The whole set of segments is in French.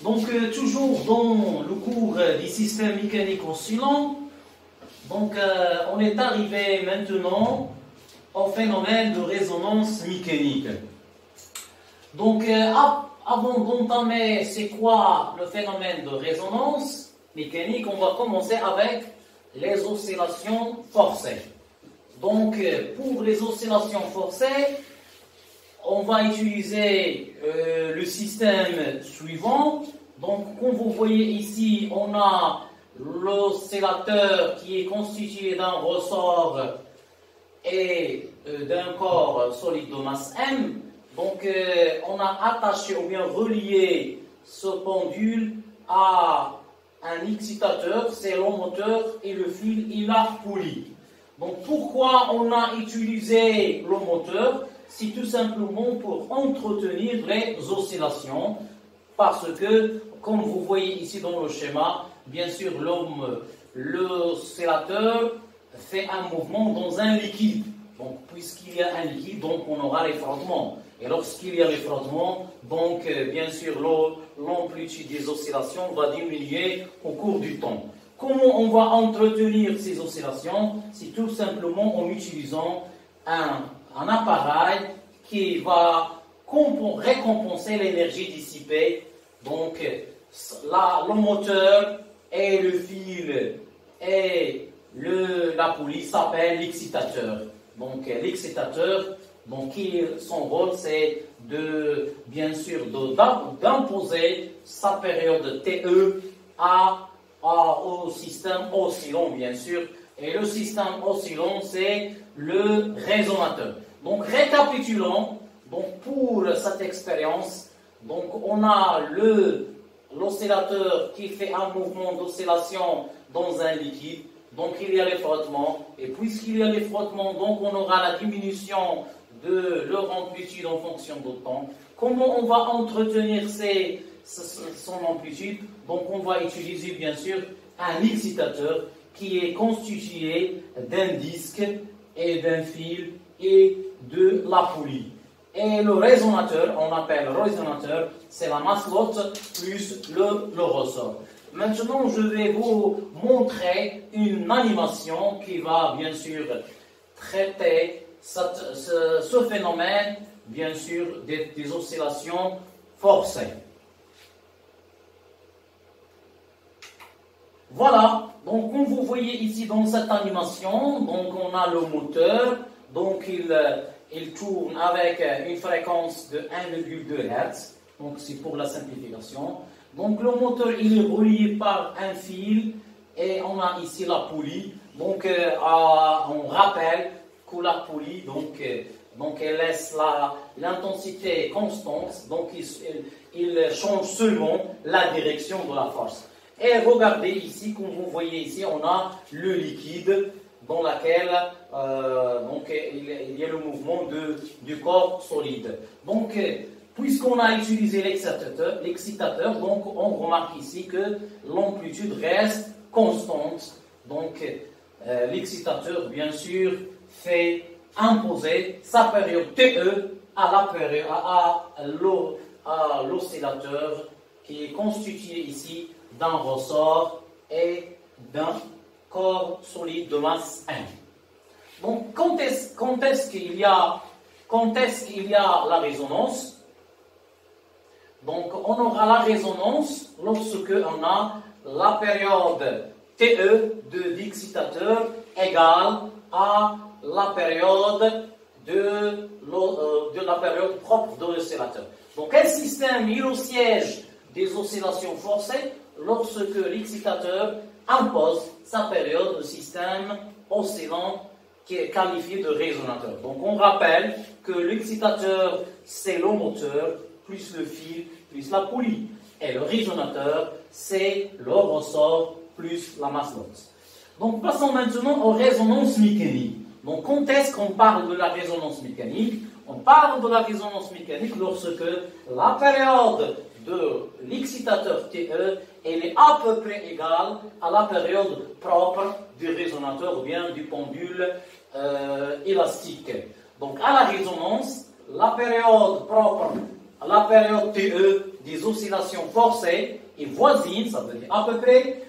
Donc, toujours dans le cours des systèmes mécaniques oscillants, donc, on est arrivé maintenant au phénomène de résonance mécanique. Donc, avant d'entamer c'est quoi le phénomène de résonance mécanique, on va commencer avec les oscillations forcées. Donc, pour les oscillations forcées, on va utiliser le système suivant. Donc, comme vous voyez ici, on a l'oscillateur qui est constitué d'un ressort et d'un corps solide de masse M. Donc, on a attaché ou bien relié ce pendule à un excitateur, c'est le moteur, et le fil, il a poulie. Donc, pourquoi on a utilisé le moteur? C'est tout simplement pour entretenir les oscillations, parce que, comme vous voyez ici dans le schéma, bien sûr, l'oscillateur fait un mouvement dans un liquide. Donc, puisqu'il y a un liquide, donc on aura les frottements. Et lorsqu'il y a les frottements, donc, bien sûr, l'amplitude des oscillations va diminuer au cours du temps. Comment on va entretenir ces oscillations? C'est tout simplement en utilisant un appareil qui va récompenser l'énergie dissipée. Donc, le moteur et le fil et la poulie s'appellent l'excitateur. Donc, l'excitateur, son rôle, c'est bien sûr d'imposer sa période TE au système oscillant, bien sûr. Et le système oscillant, c'est le résonateur. Donc, récapitulons, donc, pour cette expérience, donc, on a l'oscillateur qui fait un mouvement d'oscillation dans un liquide. Donc, il y a les frottements. Et puisqu'il y a les frottements, donc, on aura la diminution de leur amplitude en fonction du temps. Comment on va entretenir son amplitude? Donc, on va utiliser, bien sûr, un excitateur qui est constitué d'un disque et d'un fil et de la poulie. Et le résonateur, on appelle le résonateur, c'est la masselotte plus le ressort. Maintenant, je vais vous montrer une animation qui va, bien sûr, traiter ce phénomène, bien sûr, des oscillations forcées. Voilà, donc comme vous voyez ici dans cette animation, donc on a le moteur, donc il tourne avec une fréquence de 1,2 Hz, donc c'est pour la simplification. Donc le moteur il est relié par un fil et on a ici la poulie. Donc on rappelle que la poulie, donc elle laisse l'intensité constante, donc il change seulement la direction de la force. Et regardez ici, comme vous voyez ici, on a le liquide dans lequel il y a le mouvement du corps solide. Donc, puisqu'on a utilisé l'excitateur, donc on remarque ici que l'amplitude reste constante. Donc, l'excitateur, bien sûr, fait imposer sa période TE à l'oscillateur qui est constitué ici d'un ressort et d'un corps solide de masse M. Donc, quand est-ce qu'il y a la résonance? Donc, on aura la résonance lorsque on a la période TE d'excitateur égale à la période de la période propre de l'oscillateur. Donc, quel système il au siège des oscillations forcées lorsque l'excitateur impose sa période de système oscillant qui est qualifié de résonateur. Donc on rappelle que l'excitateur c'est le moteur plus le fil plus la poulie. Et le résonateur c'est le ressort plus la masselotte. Donc passons maintenant aux résonances mécaniques. Donc quand est-ce qu'on parle de la résonance mécanique? On parle de la résonance mécanique lorsque la période de l'excitateur TE elle est à peu près égale à la période propre du résonateur ou bien du pendule élastique. Donc à la résonance, la période propre la période TE des oscillations forcées est voisine, ça veut dire à peu près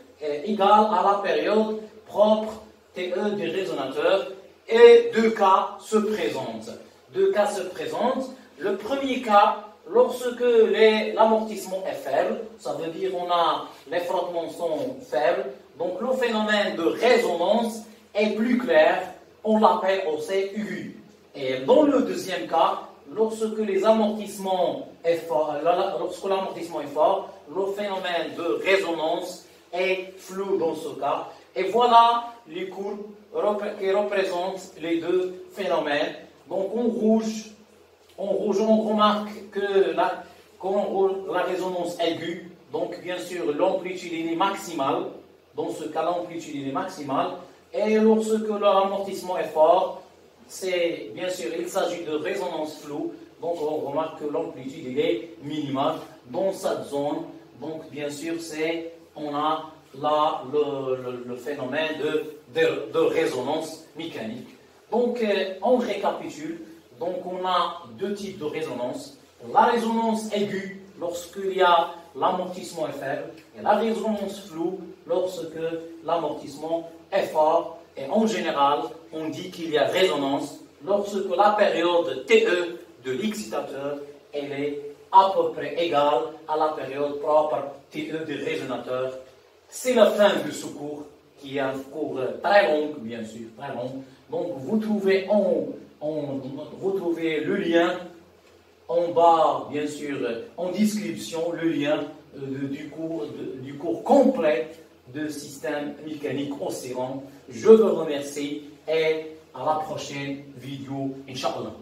égale à la période propre TE du résonateur, et deux cas se présentent. Deux cas se présentent. Le premier cas, lorsque l'amortissement est faible, ça veut dire les frottements sont faibles, donc le phénomène de résonance est plus clair, on l'appelle aussi aigu. Et dans le deuxième cas, lorsque l'amortissement est fort, le phénomène de résonance est flou dans ce cas. Et voilà les courbes qui représentent les deux phénomènes. Donc en rouge, on remarque que la résonance aiguë, donc bien sûr l'amplitude est maximale, dans ce cas l'amplitude est maximale, et lorsque l'amortissement est fort, bien sûr il s'agit de résonance floue, donc on remarque que l'amplitude est minimale dans cette zone. Donc bien sûr on a là le phénomène de résonance mécanique. Donc on récapitule. Donc on a deux types de résonance. La résonance aiguë lorsque l'amortissement est faible, et la résonance floue lorsque l'amortissement est fort. Et en général, on dit qu'il y a résonance lorsque la période TE de l'excitateur elle est à peu près égale à la période propre TE du résonateur. C'est la fin de ce cours, qui est un cours très long, bien sûr, très long. Donc vous trouvez le lien en bas, bien sûr, en description, le lien du cours complet de système mécanique oscillant. Je vous remercie et à la prochaine vidéo, Inch'Allah.